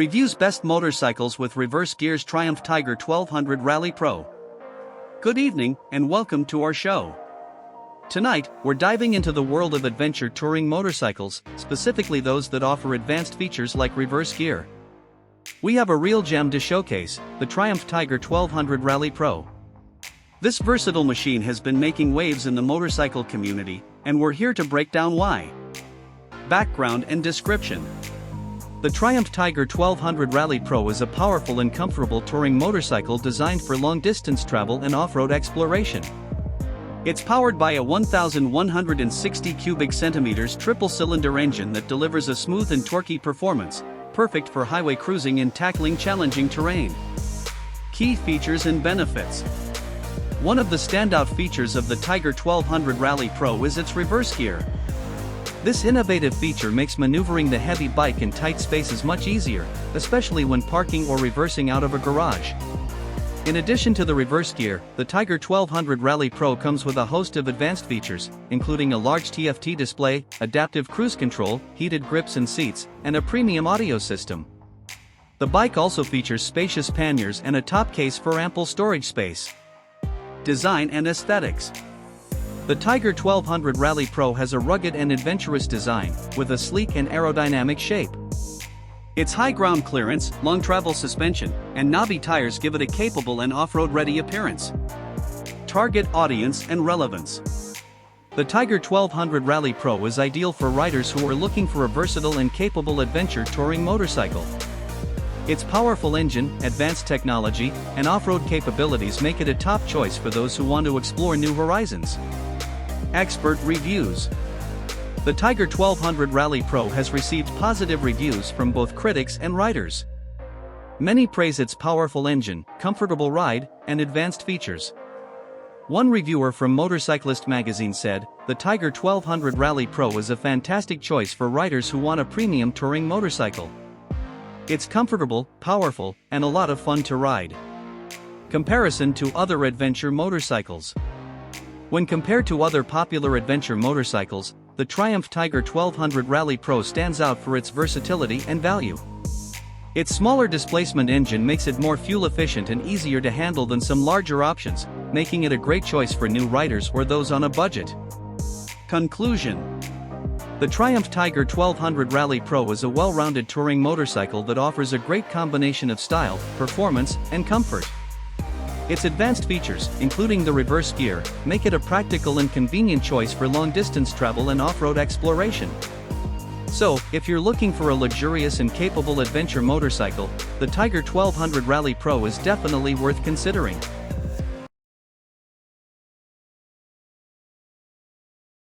Reviews best motorcycles with reverse gears. Triumph Tiger 1200 Rally Pro. Good evening, and welcome to our show. Tonight, we're diving into the world of adventure touring motorcycles, specifically those that offer advanced features like reverse gear. We have a real gem to showcase, the Triumph Tiger 1200 Rally Pro. This versatile machine has been making waves in the motorcycle community, and we're here to break down why. Background and description. The Triumph Tiger 1200 Rally Pro is a powerful and comfortable touring motorcycle designed for long-distance travel and off-road exploration. It's powered by a 1,160 cubic centimeters triple-cylinder engine that delivers a smooth and torquey performance, perfect for highway cruising and tackling challenging terrain. Key features and benefits. One of the standout features of the Tiger 1200 Rally Pro is its reverse gear. This innovative feature makes maneuvering the heavy bike in tight spaces much easier, especially when parking or reversing out of a garage. In addition to the reverse gear, the Tiger 1200 Rally Pro comes with a host of advanced features, including a large TFT display, adaptive cruise control, heated grips and seats, and a premium audio system. The bike also features spacious panniers and a top case for ample storage space. Design and aesthetics. The Tiger 1200 Rally Pro has a rugged and adventurous design, with a sleek and aerodynamic shape. Its high ground clearance, long travel suspension, and knobby tires give it a capable and off-road ready appearance. Target audience and relevance. The Tiger 1200 Rally Pro is ideal for riders who are looking for a versatile and capable adventure touring motorcycle. Its powerful engine, advanced technology, and off-road capabilities make it a top choice for those who want to explore new horizons. Expert reviews. The Tiger 1200 Rally Pro has received positive reviews from both critics and riders. Many praise its powerful engine, comfortable ride, and advanced features. One reviewer from Motorcyclist magazine said, "The Tiger 1200 Rally Pro is a fantastic choice for riders who want a premium touring motorcycle. It's comfortable, powerful, and a lot of fun to ride." Comparison to other adventure motorcycles. When compared to other popular adventure motorcycles, the Triumph Tiger 1200 Rally Pro stands out for its versatility and value. Its smaller displacement engine makes it more fuel efficient and easier to handle than some larger options, making it a great choice for new riders or those on a budget. Conclusion. The Triumph Tiger 1200 Rally Pro is a well-rounded touring motorcycle that offers a great combination of style, performance, and comfort. Its advanced features, including the reverse gear, make it a practical and convenient choice for long-distance travel and off-road exploration. So, if you're looking for a luxurious and capable adventure motorcycle, the Tiger 1200 Rally Pro is definitely worth considering.